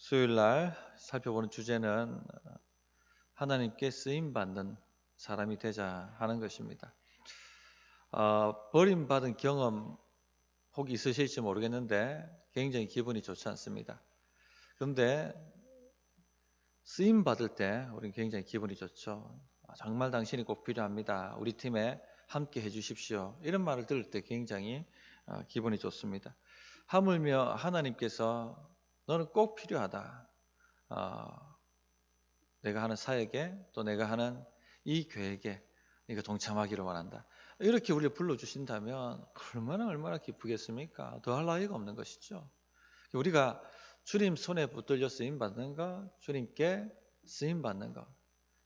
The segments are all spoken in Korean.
수요일 날 살펴보는 주제는 하나님께 쓰임받는 사람이 되자 하는 것입니다. 버림받은 경험 혹 있으실지 모르겠는데 굉장히 기분이 좋지 않습니다. 그런데 쓰임받을 때 우리는 굉장히 기분이 좋죠. 정말 당신이 꼭 필요합니다. 우리 팀에 함께 해주십시오. 이런 말을 들을 때 굉장히 기분이 좋습니다. 하물며 하나님께서 너는 꼭 필요하다. 내가 하는 사역에 또 내가 하는 이 계획에 네가 동참하기를 원한다. 이렇게 우리를 불러주신다면 얼마나 기쁘겠습니까? 더할 나위가 없는 것이죠. 우리가 주님 손에 붙들려 쓰임받는 것, 주님께 쓰임받는 것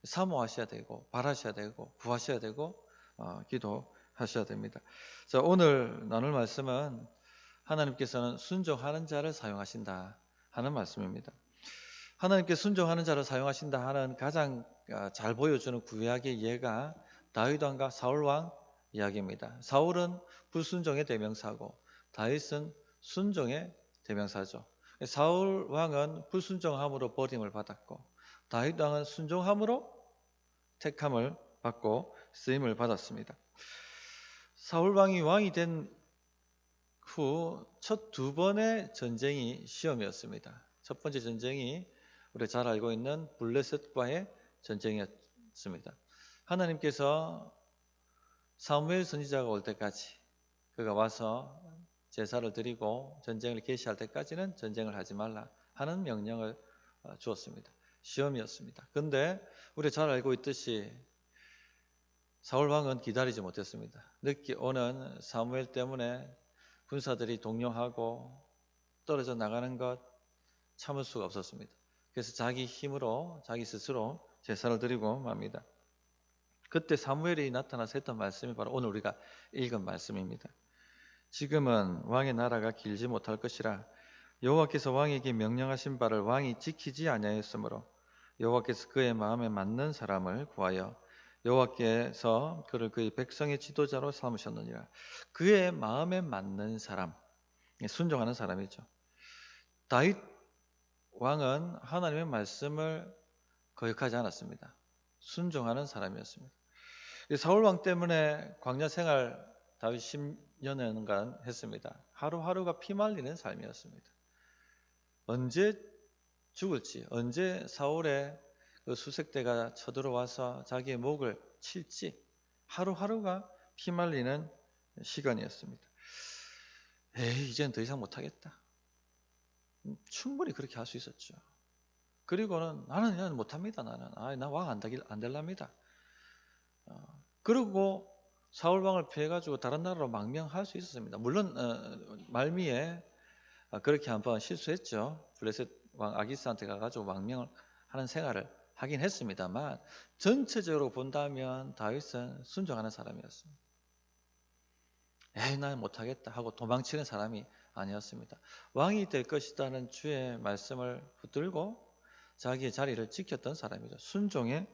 사모하셔야 되고 바라셔야 되고 구하셔야 되고 기도하셔야 됩니다. 자, 오늘 나눌 말씀은 하나님께서는 순종하는 자를 사용하신다 하는 말씀입니다. 하나님께 순종하는 자를 사용하신다 하는 가장 잘 보여주는 구약의 예가 다윗 왕과 사울 왕 이야기입니다. 사울은 불순종의 대명사고 다윗은 순종의 대명사죠. 사울 왕은 불순종함으로 버림을 받았고 다윗 왕은 순종함으로 택함을 받고 쓰임을 받았습니다. 사울 왕이 왕이 된 후 첫 두 번의 전쟁이 시험이었습니다. 첫 번째 전쟁이 우리 잘 알고 있는 블레셋과의 전쟁이었습니다. 하나님께서 사무엘 선지자가 올 때까지 그가 와서 제사를 드리고 전쟁을 개시할 때까지는 전쟁을 하지 말라 하는 명령을 주었습니다. 시험이었습니다. 그런데 우리 잘 알고 있듯이 사울 왕은 기다리지 못했습니다. 늦게 오는 사무엘 때문에 군사들이 동요하고 떨어져 나가는 것 참을 수가 없었습니다. 그래서 자기 힘으로 자기 스스로 제사를 드리고 맙니다. 그때 사무엘이 나타나서 했던 말씀이 바로 오늘 우리가 읽은 말씀입니다. 지금은 왕의 나라가 길지 못할 것이라 여호와께서 왕에게 명령하신 바를 왕이 지키지 아니하였으므로 여호와께서 그의 마음에 맞는 사람을 구하여 여호와께서 그를 그의 백성의 지도자로 삼으셨느니라. 그의 마음에 맞는 사람, 순종하는 사람이죠. 다윗 왕은 하나님의 말씀을 거역하지 않았습니다. 순종하는 사람이었습니다. 사울 왕 때문에 광야 생활 다윗 10년간 했습니다. 하루하루가 피말리는 삶이었습니다. 언제 죽을지, 언제 사울의 그 수색대가 쳐들어와서 자기의 목을 칠지 하루하루가 피말리는 시간이었습니다. 이제는 더 이상 못하겠다. 충분히 그렇게 할 수 있었죠. 그리고는 나는 못합니다. 나 왕 안 될랍니다. 그리고 사울 왕을 피해가지고 다른 나라로 망명할 수 있었습니다. 물론 말미에 그렇게 한번 실수했죠. 블레셋 왕 아기스한테 가가지고 망명을 하는 생활을 하긴 했습니다만 전체적으로 본다면 다윗은 순종하는 사람이었습니다. 나는 못하겠다 하고 도망치는 사람이 아니었습니다. 왕이 될 것이라는 주의 말씀을 붙들고 자기의 자리를 지켰던 사람이죠. 순종의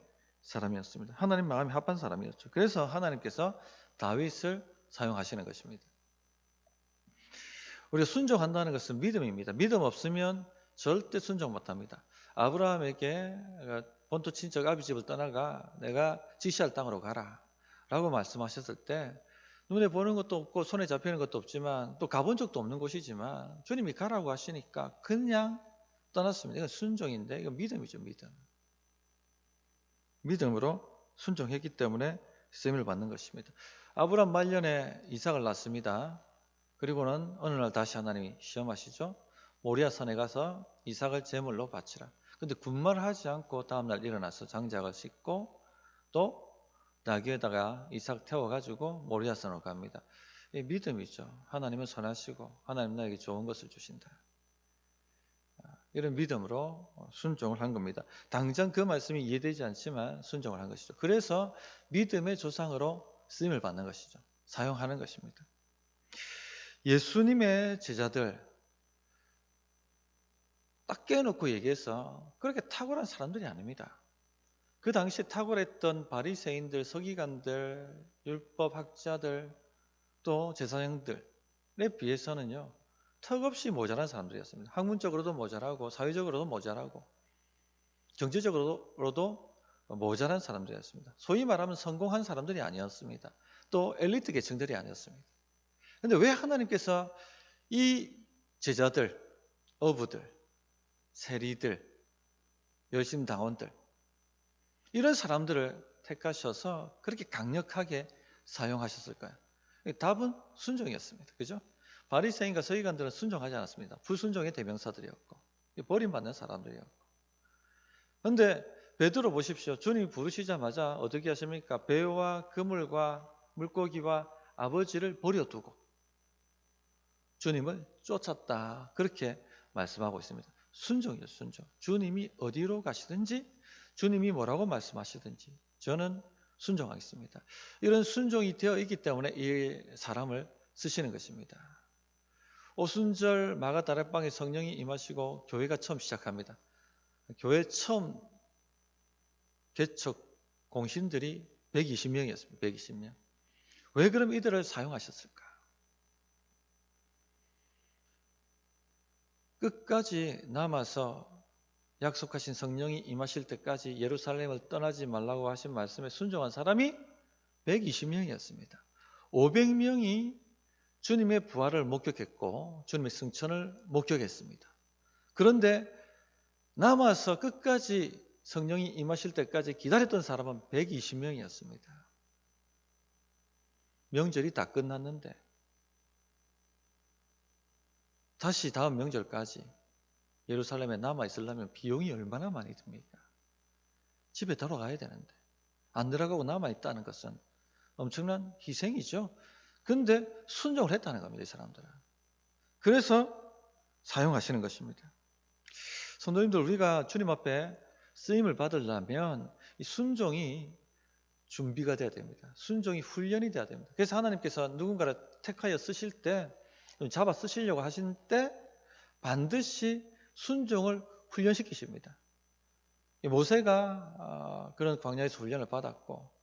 사람이었습니다. 하나님 마음이 합한 사람이었죠. 그래서 하나님께서 다윗을 사용하시는 것입니다. 우리가 순종한다는 것은 믿음입니다. 믿음 없으면 절대 순종 못합니다. 아브라함에게 본토 친척 아비 집을 떠나가 내가 지시할 땅으로 가라 라고 말씀하셨을 때 눈에 보는 것도 없고 손에 잡히는 것도 없지만 또 가본 적도 없는 곳이지만 주님이 가라고 하시니까 그냥 떠났습니다. 이건 순종인데 이건 믿음이죠. 믿음으로 순종했기 때문에 쓰임을 받는 것입니다. 아브라함 말년에 이삭을 낳습니다. 그리고는 어느 날 다시 하나님이 시험하시죠. 모리아산에 가서 이삭을 제물로 바치라. 근데 군말을 하지 않고 다음날 일어나서 장작을 싣고 또 나귀에다가 이삭 태워가지고 모리아산으로 갑니다. 이 믿음이죠. 하나님은 선하시고 하나님 나에게 좋은 것을 주신다. 이런 믿음으로 순종을 한 겁니다. 당장 그 말씀이 이해되지 않지만 순종을 한 것이죠. 그래서 믿음의 조상으로 쓰임을 받는 것이죠. 사용하는 것입니다. 예수님의 제자들 딱 깨놓고 얘기해서 그렇게 탁월한 사람들이 아닙니다. 그 당시에 탁월했던 바리새인들, 서기관들, 율법학자들 또 제사장들에 비해서는요 턱없이 모자란 사람들이었습니다. 학문적으로도 모자라고 사회적으로도 모자라고 정치적으로도 모자란 사람들이었습니다. 소위 말하면 성공한 사람들이 아니었습니다. 또 엘리트 계층들이 아니었습니다. 그런데 왜 하나님께서 이 제자들, 어부들, 세리들, 열심당원들 이런 사람들을 택하셔서 그렇게 강력하게 사용하셨을까요? 답은 순종이었습니다. 그죠? 바리새인과 서기관들은 순종하지 않았습니다. 불순종의 대명사들이었고 버림받는 사람들이었고. 그런데 베드로 보십시오. 주님이 부르시자마자 어떻게 하십니까? 배와 그물과 물고기와 아버지를 버려두고 주님을 쫓았다. 그렇게 말씀하고 있습니다. 순종이죠, 순종. 주님이 어디로 가시든지 주님이 뭐라고 말씀하시든지 저는 순종하겠습니다. 이런 순종이 되어 있기 때문에 이 사람을 쓰시는 것입니다. 오순절 마가다락방에 성령이 임하시고 교회가 처음 시작합니다. 교회 처음 개척 공신들이 120명이었습니다. 120명. 왜 그럼 이들을 사용하셨을까? 끝까지 남아서 약속하신 성령이 임하실 때까지 예루살렘을 떠나지 말라고 하신 말씀에 순종한 사람이 120명이었습니다. 500명이 주님의 부활을 목격했고 주님의 승천을 목격했습니다. 그런데 남아서 끝까지 성령이 임하실 때까지 기다렸던 사람은 120명이었습니다. 명절이 다 끝났는데 다시 다음 명절까지 예루살렘에 남아있으려면 비용이 얼마나 많이 듭니까? 집에 돌아가야 되는데 안 들어가고 남아있다는 것은 엄청난 희생이죠. 그런데 순종을 했다는 겁니다. 이 사람들은. 그래서 사용하시는 것입니다. 성도님들, 우리가 주님 앞에 쓰임을 받으려면 이 순종이 준비가 돼야 됩니다. 순종이 훈련이 돼야 됩니다. 그래서 하나님께서 누군가를 택하여 쓰실 때, 잡아 쓰시려고 하신 때 반드시 순종을 훈련시키십니다. 모세가 그런 광야에서 훈련을 받았고,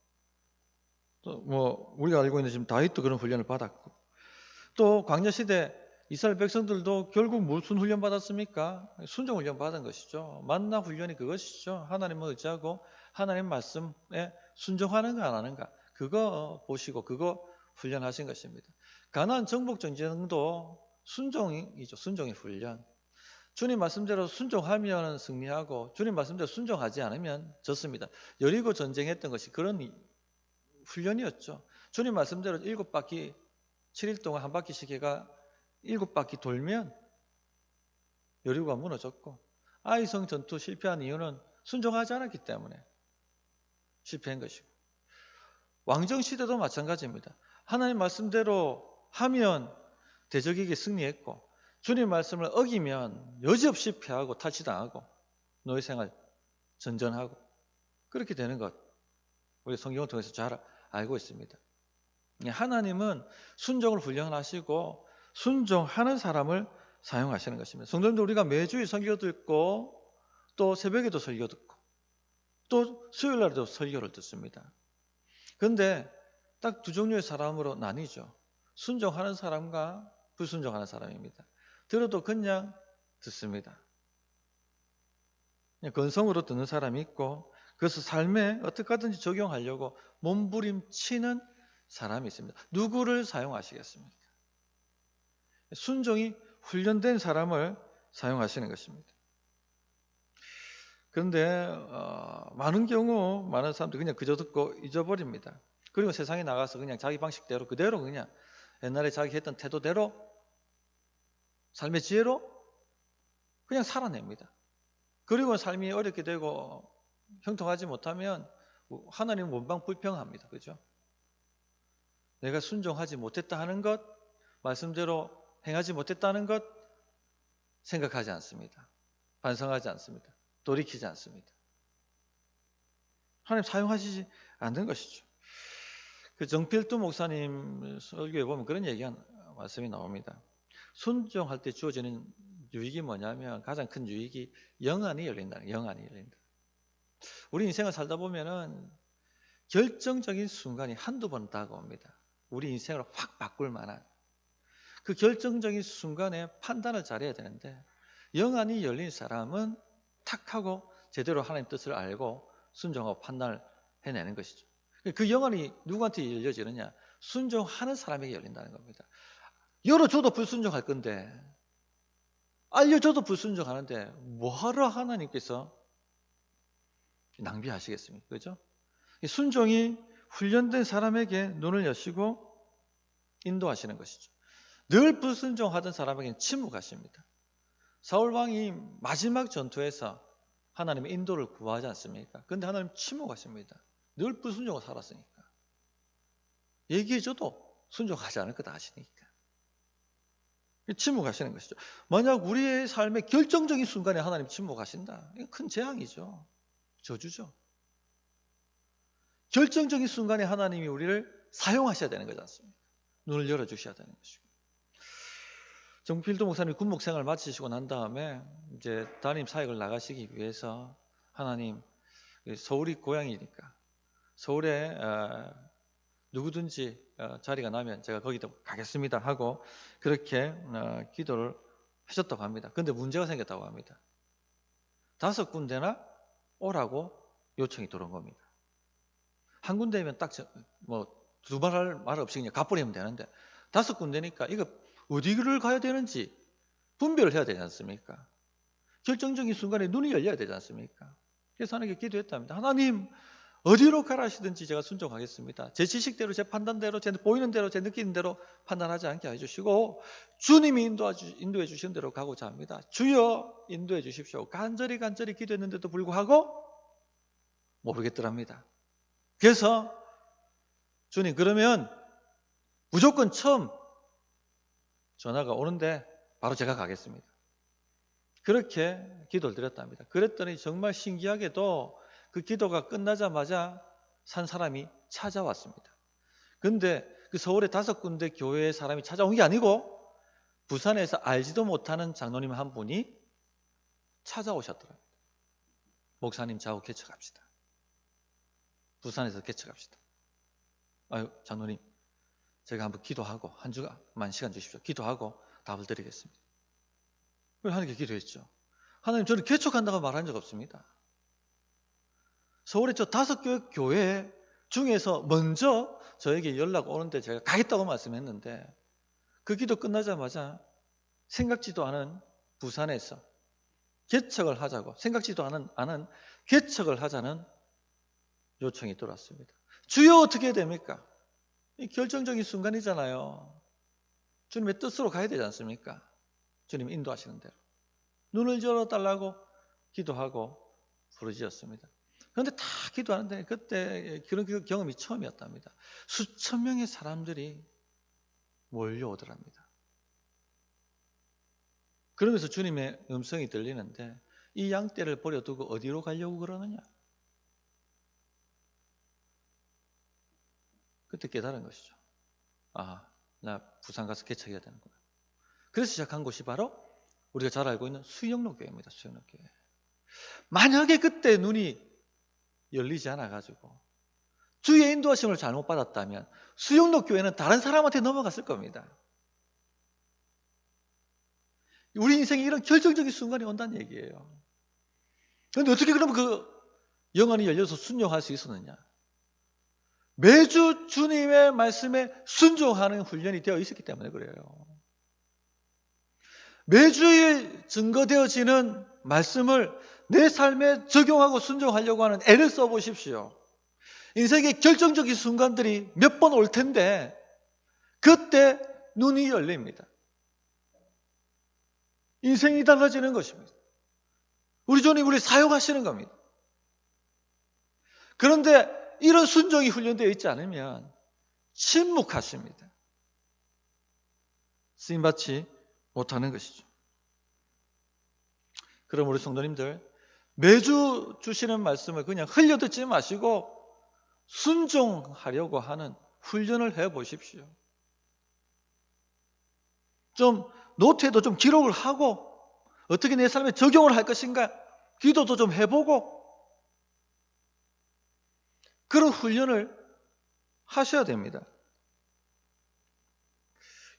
또 뭐 우리가 알고 있는 지금 다윗도 그런 훈련을 받았고, 또 광야 시대 이스라엘 백성들도 결국 무슨 훈련 받았습니까? 순종 훈련 받은 것이죠. 만나 훈련이 그것이죠. 하나님을 의지하고 하나님 말씀에 순종하는가 안 하는가, 그거 보시고 그거 훈련하신 것입니다. 가나안 정복 전쟁도 순종이죠. 순종의 훈련. 주님 말씀대로 순종하면 승리하고 주님 말씀대로 순종하지 않으면 졌습니다. 여리고 전쟁했던 것이 그런 훈련이었죠. 주님 말씀대로 7바퀴 7일 동안 한 바퀴씩 해가 7바퀴 돌면 여리고가 무너졌고, 아이성 전투 실패한 이유는 순종하지 않았기 때문에 실패한 것이고, 왕정시대도 마찬가지입니다. 하나님 말씀대로 하면 대적에게 승리했고, 주님 말씀을 어기면 여지없이 패하고 탈취당하고 노예생활 전전하고 그렇게 되는 것, 우리 성경을 통해서 잘 알고 있습니다. 하나님은 순종을 훈련하시고 순종하는 사람을 사용하시는 것입니다. 성도님들, 우리가 매주일 설교 듣고 또 새벽에도 설교 듣고 또 수요일 날에도 설교를 듣습니다. 그런데 딱 두 종류의 사람으로 나뉘죠. 순종하는 사람과 불순종하는 사람입니다. 들어도 그냥 듣습니다. 그냥 건성으로 듣는 사람이 있고 그것을 삶에 어떻게 하든지 적용하려고 몸부림치는 사람이 있습니다. 누구를 사용하시겠습니까? 순종이 훈련된 사람을 사용하시는 것입니다. 그런데 많은 경우 많은 사람들이 그냥 그저 듣고 잊어버립니다. 그리고 세상에 나가서 그냥 자기 방식대로 그대로 그냥 옛날에 자기 했던 태도대로 삶의 지혜로 그냥 살아냅니다. 그리고 삶이 어렵게 되고 형통하지 못하면 하나님은 원방 불평합니다. 그죠? 내가 순종하지 못했다 하는 것, 말씀대로 행하지 못했다는 것 생각하지 않습니다. 반성하지 않습니다. 돌이키지 않습니다. 하나님 사용하시지 않는 것이죠. 그 정필두 목사님 설교에 보면 그런 얘기한 말씀이 나옵니다. 순종할 때 주어지는 유익이 뭐냐면, 가장 큰 유익이 영안이 열린다. 영안이 열린다. 우리 인생을 살다 보면은 결정적인 순간이 한두 번 다가옵니다. 우리 인생을 확 바꿀 만한. 그 결정적인 순간에 판단을 잘해야 되는데 영안이 열린 사람은 탁 하고 제대로 하나님 뜻을 알고 순종하고 판단을 해내는 것이죠. 그 영안이 누구한테 열려지느냐? 순종하는 사람에게 열린다는 겁니다. 열어줘도 불순종할 건데, 알려줘도 불순종하는데 뭐하러 하나님께서 낭비하시겠습니까? 그죠? 순종이 훈련된 사람에게 눈을 여시고 인도하시는 것이죠. 늘 불순종하던 사람에게는 침묵하십니다. 사울왕이 마지막 전투에서 하나님의 인도를 구하지 않습니까? 그런데 하나님 침묵하십니다. 늘 불순종을 살았으니까. 얘기해줘도 순종하지 않을 거다 아시니까. 침묵하시는 것이죠. 만약 우리의 삶의 결정적인 순간에 하나님 침묵하신다. 이건 큰 재앙이죠. 저주죠. 결정적인 순간에 하나님이 우리를 사용하셔야 되는 거지 않습니까? 눈을 열어주셔야 되는 것이고. 정필도 목사님이 군목 생활을 마치시고 난 다음에 이제 담임 사역을 나가시기 위해서 하나님, 서울이 고향이니까 서울에 누구든지 자리가 나면 제가 거기도 가겠습니다 하고 그렇게 기도를 하셨다고 합니다. 그런데 문제가 생겼다고 합니다. 5군데나 오라고 요청이 들어온 겁니다. 한 군데면 딱 두말할 말 없이 그냥 가버리면 되는데 5군데니까 이거 어디를 가야 되는지 분별을 해야 되지 않습니까? 결정적인 순간에 눈이 열려야 되지 않습니까? 그래서 하나님께 기도했답니다. 하나님, 어디로 가라 하시든지 제가 순종하겠습니다. 제 지식대로, 제 판단대로, 제 보이는 대로, 제 느끼는 대로 판단하지 않게 해주시고 주님이 인도해 주시는 대로 가고자 합니다. 주여 인도해 주십시오. 간절히 기도했는데도 불구하고 모르겠더랍니다. 그래서 주님, 그러면 무조건 처음 전화가 오는데 바로 제가 가겠습니다. 그렇게 기도를 드렸답니다. 그랬더니 정말 신기하게도 그 기도가 끝나자마자 산 사람이 찾아왔습니다. 그런데 그 서울의 5군데 교회의 사람이 찾아온 게 아니고 부산에서 알지도 못하는 장로님 한 분이 찾아오셨더라고요. 목사님, 좌우 개척합시다. 부산에서 개척합시다. 아유, 장로님, 제가 한번 기도하고 한 주만 시간 주십시오. 기도하고 답을 드리겠습니다. 그래서 하나님께 기도했죠. 하나님, 저는 개척한다고 말한 적 없습니다. 서울의 저 5교회 중에서 먼저 저에게 연락 오는데 제가 가겠다고 말씀했는데 그 기도 끝나자마자 생각지도 않은 부산에서 개척을 하자고, 생각지도 않은 개척을 하자는 요청이 들어왔습니다. 주여, 어떻게 해야 됩니까? 이 결정적인 순간이잖아요. 주님의 뜻으로 가야 되지 않습니까? 주님 인도하시는 대로. 눈을 열어달라고 기도하고 부르짖었습니다. 그런데 다 기도하는데 그때 그런 경험이 처음이었답니다. 수천 명의 사람들이 몰려오더랍니다. 그러면서 주님의 음성이 들리는데 이 양떼를 버려두고 어디로 가려고 그러느냐? 그때 깨달은 것이죠. 아, 나 부산 가서 개척해야 되는구나. 그래서 시작한 곳이 바로 우리가 잘 알고 있는 수영로교회입니다. 수영로교회. 만약에 그때 눈이 열리지 않아가지고 주의 인도하심을 잘못 받았다면 수영로교회는 다른 사람한테 넘어갔을 겁니다. 우리 인생에 이런 결정적인 순간이 온다는 얘기예요. 그런데 어떻게 그러면 그 영안이 열려서 순종할 수 있었느냐? 매주 주님의 말씀에 순종하는 훈련이 되어 있었기 때문에 그래요. 매주일 증거되어지는 말씀을 내 삶에 적용하고 순종하려고 하는 애를 써보십시오. 인생의 결정적인 순간들이 몇 번 올 텐데 그때 눈이 열립니다. 인생이 달라지는 것입니다. 우리 주님 우리 사용하시는 겁니다. 그런데 이런 순종이 훈련되어 있지 않으면 침묵하십니다. 쓰임받지 못하는 것이죠. 그럼 우리 성도님들, 매주 주시는 말씀을 그냥 흘려듣지 마시고 순종하려고 하는 훈련을 해보십시오. 좀 노트에도 좀 기록을 하고 어떻게 내 삶에 적용을 할 것인가 기도도 좀 해보고 그런 훈련을 하셔야 됩니다.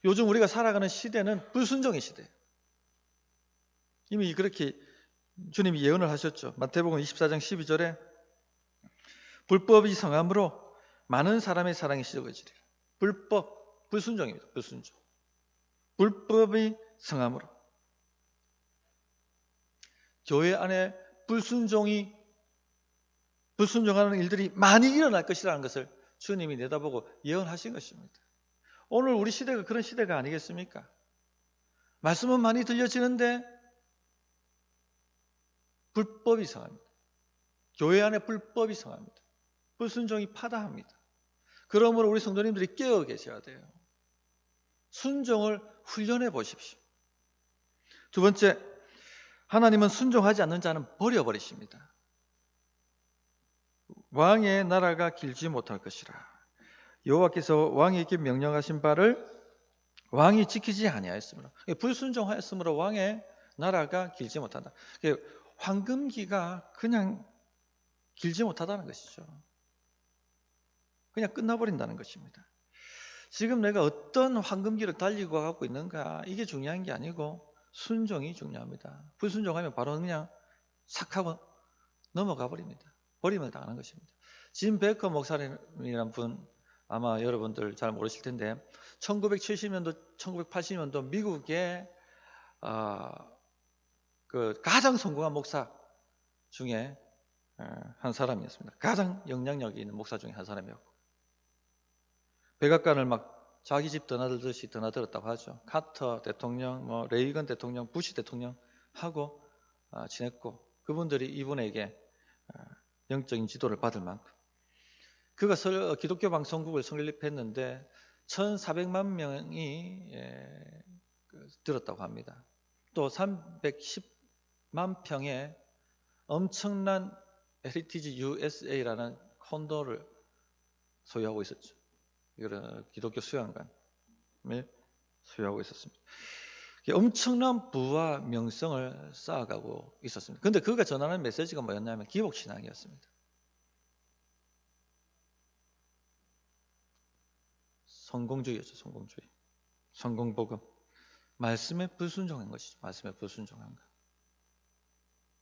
요즘 우리가 살아가는 시대는 불순종의 시대예요. 이미 그렇게 주님이 예언을 하셨죠. 마태복음 24장 12절에 불법이 성함으로 많은 사람의 사랑이 식어지리라. 불순종입니다. 불순종. 불법이 성함으로. 교회 안에 불순종하는 일들이 많이 일어날 것이라는 것을 주님이 내다보고 예언하신 것입니다. 오늘 우리 시대가 그런 시대가 아니겠습니까? 말씀은 많이 들려지는데 불법이 성합니다. 교회 안에 불법이 성합니다. 불순종이 파다합니다. 그러므로 우리 성도님들이 깨어 계셔야 돼요. 순종을 훈련해 보십시오. 두 번째, 하나님은 순종하지 않는 자는 버려버리십니다. 왕의 나라가 길지 못할 것이라. 여호와께서 왕에게 명령하신 바를 왕이 지키지 아니하였으므로, 불순종하였으므로 왕의 나라가 길지 못한다. 황금기가 그냥 길지 못하다는 것이죠. 그냥 끝나버린다는 것입니다. 지금 내가 어떤 황금기를 달리고 가고 있는가, 이게 중요한 게 아니고 순종이 중요합니다. 불순종하면 바로 그냥 싹 하고 넘어가 버립니다. 버림을 당하는 것입니다. 짐 베커 목사님이라는 분, 아마 여러분들 잘 모르실 텐데 1970년도, 1980년도 미국의 그 가장 성공한 목사 중에 한 사람이었습니다. 가장 영향력이 있는 목사 중에 한 사람이었고, 백악관을 막 자기 집 드나들듯이 드나들었다고 하죠. 카터 대통령, 레이건 대통령, 부시 대통령 하고 지냈고, 그분들이 이분에게 영적인 지도를 받을 만큼, 그가 기독교 방송국을 설립했는데 1,400만 명이 들었다고 합니다. 또 310만 평의 엄청난 헤리티지 USA라는 콘도를 소유하고 있었죠. 이거는 기독교 수양관을 소유하고 있었습니다. 엄청난 부와 명성을 쌓아가고 있었습니다. 그런데 그가 전하는 메시지가 뭐였냐면 기복신앙이었습니다. 성공주의였죠. 성공주의. 성공복음. 말씀에 불순종한 것이죠. 말씀에 불순종한 것.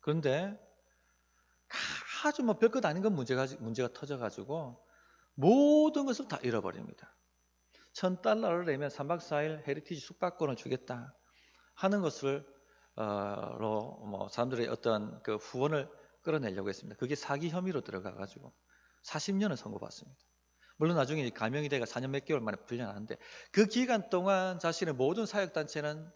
그런데 아주 별것 아닌 건 문제가 터져가지고 모든 것을 다 잃어버립니다. $1,000를 내면 3박 4일 헤리티지 숙박권을 주겠다 하는 것을 사람들의 어떤 그 후원을 끌어내려고 했습니다. 그게 사기 혐의로 들어가가지고 40년을 선고받습니다. 물론 나중에 감형이 돼가 4년 몇 개월 만에 풀려나는데, 그 기간 동안 자신의 모든 사역단체는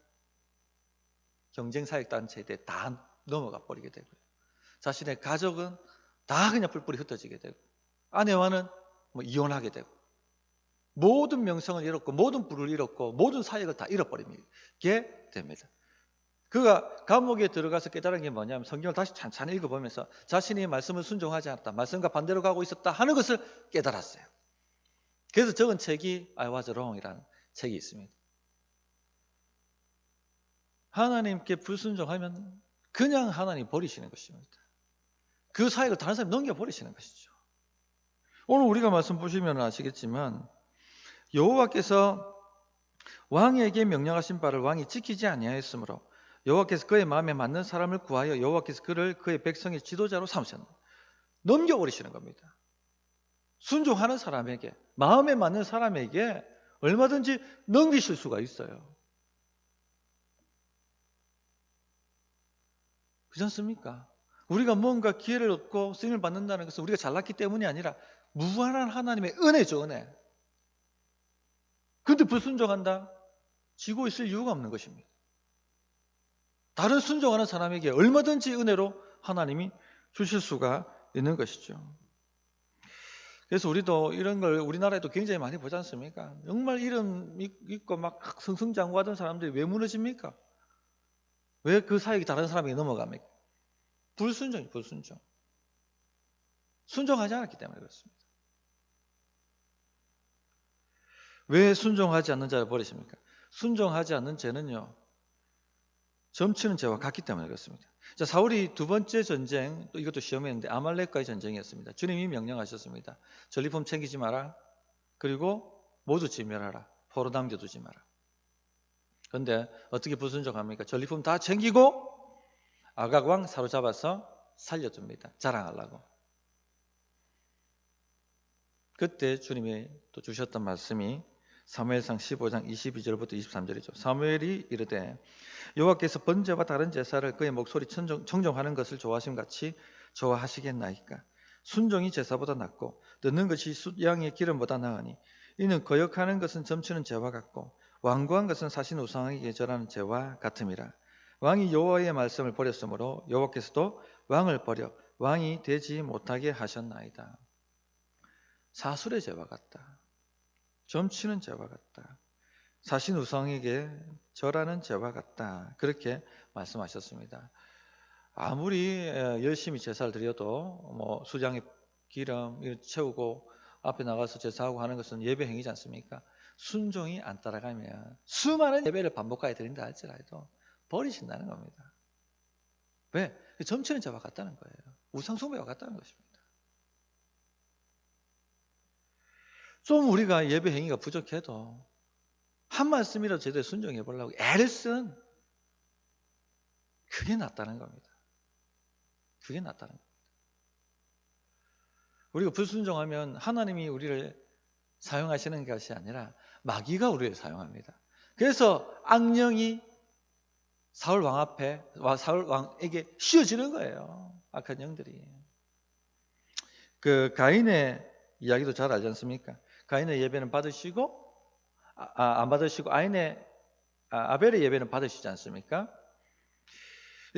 경쟁사역단체에 다 넘어가 버리게 되고요. 자신의 가족은 다 그냥 뿔뿔이 흩어지게 되고, 아내와는 이혼하게 되고, 모든 명성을 잃었고, 모든 부를 잃었고, 모든 사역을 다 잃어버리게 됩니다. 그가 감옥에 들어가서 깨달은 게 뭐냐면, 성경을 다시 찬찬히 읽어보면서 자신이 말씀을 순종하지 않았다, 말씀과 반대로 가고 있었다 하는 것을 깨달았어요. 그래서 적은 책이 I was wrong이라는 책이 있습니다. 하나님께 불순종하면 그냥 하나님 버리시는 것입니다. 그 사역을 다른 사람이 넘겨버리시는 것이죠. 오늘 우리가 말씀 보시면 아시겠지만, 여호와께서 왕에게 명령하신 바를 왕이 지키지 아니하였으므로 여호와께서 그의 마음에 맞는 사람을 구하여 여호와께서 그를 그의 백성의 지도자로 삼으셨다. 넘겨버리시는 겁니다. 순종하는 사람에게, 마음에 맞는 사람에게 얼마든지 넘기실 수가 있어요. 그렇지 않습니까? 우리가 뭔가 기회를 얻고 쓰임을 받는다는 것은 우리가 잘났기 때문이 아니라 무한한 하나님의 은혜죠, 은혜. 그런데 불순종한다? 지고 있을 이유가 없는 것입니다. 다른 순종하는 사람에게 얼마든지 은혜로 하나님이 주실 수가 있는 것이죠. 그래서 우리도 이런 걸 우리나라에도 굉장히 많이 보지 않습니까? 정말 이름 있고 막 승승장구하던 사람들이 왜 무너집니까? 왜 그 사역이 다른 사람에게 넘어갑니까? 불순종이죠, 불순종. 순종하지 않았기 때문에 그렇습니다. 왜 순종하지 않는 자를 버리십니까? 순종하지 않는 죄는요, 점치는 죄와 같기 때문에 그렇습니다. 자, 사울이 두 번째 전쟁, 또 이것도 시험했는데 아말렉과의 전쟁이었습니다. 주님이 명령하셨습니다. 전리품 챙기지 마라. 그리고 모두 진멸하라. 포로 남겨두지 마라. 근데 어떻게 불순종합니까? 전리품 다 챙기고 아각 왕 사로잡아서 살려줍니다. 자랑하려고. 그때 주님이 또 주셨던 말씀이 사무엘상 15장 22절부터 23절이죠. 사무엘이 이르되 여호와께서 번제와 다른 제사를 그의 목소리 청종하는 것을 좋아하심 같이 좋아하시겠나이까. 순종이 제사보다 낫고 듣는 것이 숫양의 기름보다 나으니 이는 거역하는 것은 점치는 죄와 같고 완고한 것은 사신 우상에게 절하는 죄와 같음이라. 왕이 여호와의 말씀을 버렸으므로 여호와께서도 왕을 버려 왕이 되지 못하게 하셨나이다. 사술의 죄와 같다. 점치는 죄와 같다. 사신 우상에게 절하는 죄와 같다. 그렇게 말씀하셨습니다. 아무리 열심히 제사를 드려도 뭐 수장의 기름 채우고 앞에 나가서 제사하고 하는 것은 예배 행위지 않습니까? 순종이 안 따라가면 수많은 예배를 반복하여 드린다 할지라도 버리신다는 겁니다. 왜? 점치는 죄와 같다는 거예요. 우상숭배와 같다는 것입니다. 좀 우리가 예배 행위가 부족해도 한 말씀이라도 제대로 순종해 보려고 애를 쓴 그게 낫다는 겁니다. 그게 낫다는 겁니다. 우리가 불순종하면 하나님이 우리를 사용하시는 것이 아니라 마귀가 우리를 사용합니다. 그래서 악령이 사울 왕 앞에 사울 왕에게 씌워지는 거예요. 악한 영들이. 그 가인의 이야기도 잘 알지 않습니까? 가인의 예배는 받으시고 안 받으시고 아벨의 예배는 받으시지 않습니까?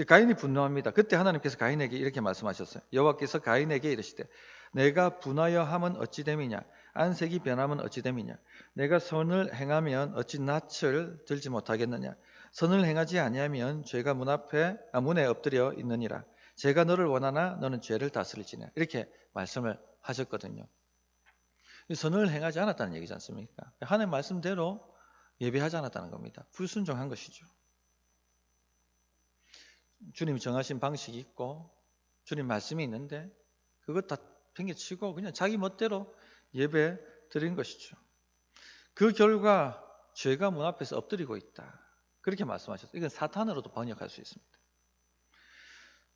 가인이 분노합니다. 그때 하나님께서 가인에게 이렇게 말씀하셨어요. 여호와께서 가인에게 이르시되 내가 분하여 함은 어찌 됨이냐 안색이 변함은 어찌 됨이냐 내가 선을 행하면 어찌 낯을 들지 못하겠느냐 선을 행하지 아니하면 죄가 문에 엎드려 있느니라 죄가 너를 원하나 너는 죄를 다스릴지냐 이렇게 말씀을 하셨거든요. 선을 행하지 않았다는 얘기지 않습니까? 하나님 말씀대로 예배하지 않았다는 겁니다. 불순종한 것이죠. 주님이 정하신 방식이 있고 주님 말씀이 있는데 그것 다 팽개치고 그냥 자기 멋대로 예배 드린 것이죠. 그 결과 죄가 문 앞에서 엎드리고 있다. 그렇게 말씀하셨어요. 이건 사탄으로도 번역할 수 있습니다.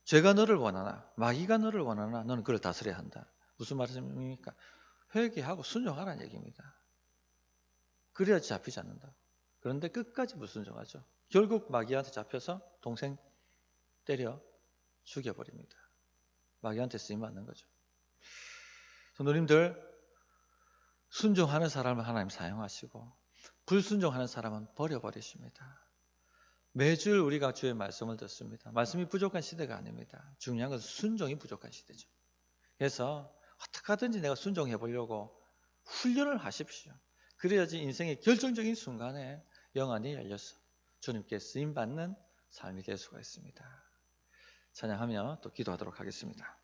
죄가 너를 원하나 마귀가 너를 원하나 너는 그를 다스려야 한다. 무슨 말씀입니까? 회개하고 순종하라는 얘기입니다. 그래야지 잡히지 않는다. 그런데 끝까지 불순종하죠. 결국 마귀한테 잡혀서 동생 때려 죽여버립니다. 마귀한테 쓰임받는 거죠. 성도님들 순종하는 사람을 하나님 사용하시고 불순종하는 사람은 버려버리십니다. 매주 우리가 주의 말씀을 듣습니다. 말씀이 부족한 시대가 아닙니다. 중요한 것은 순종이 부족한 시대죠. 그래서 어떻게 하든지 내가 순종해 보려고 훈련을 하십시오. 그래야지 인생의 결정적인 순간에 영안이 열려서 주님께 쓰임받는 삶이 될 수가 있습니다. 찬양하며 또 기도하도록 하겠습니다.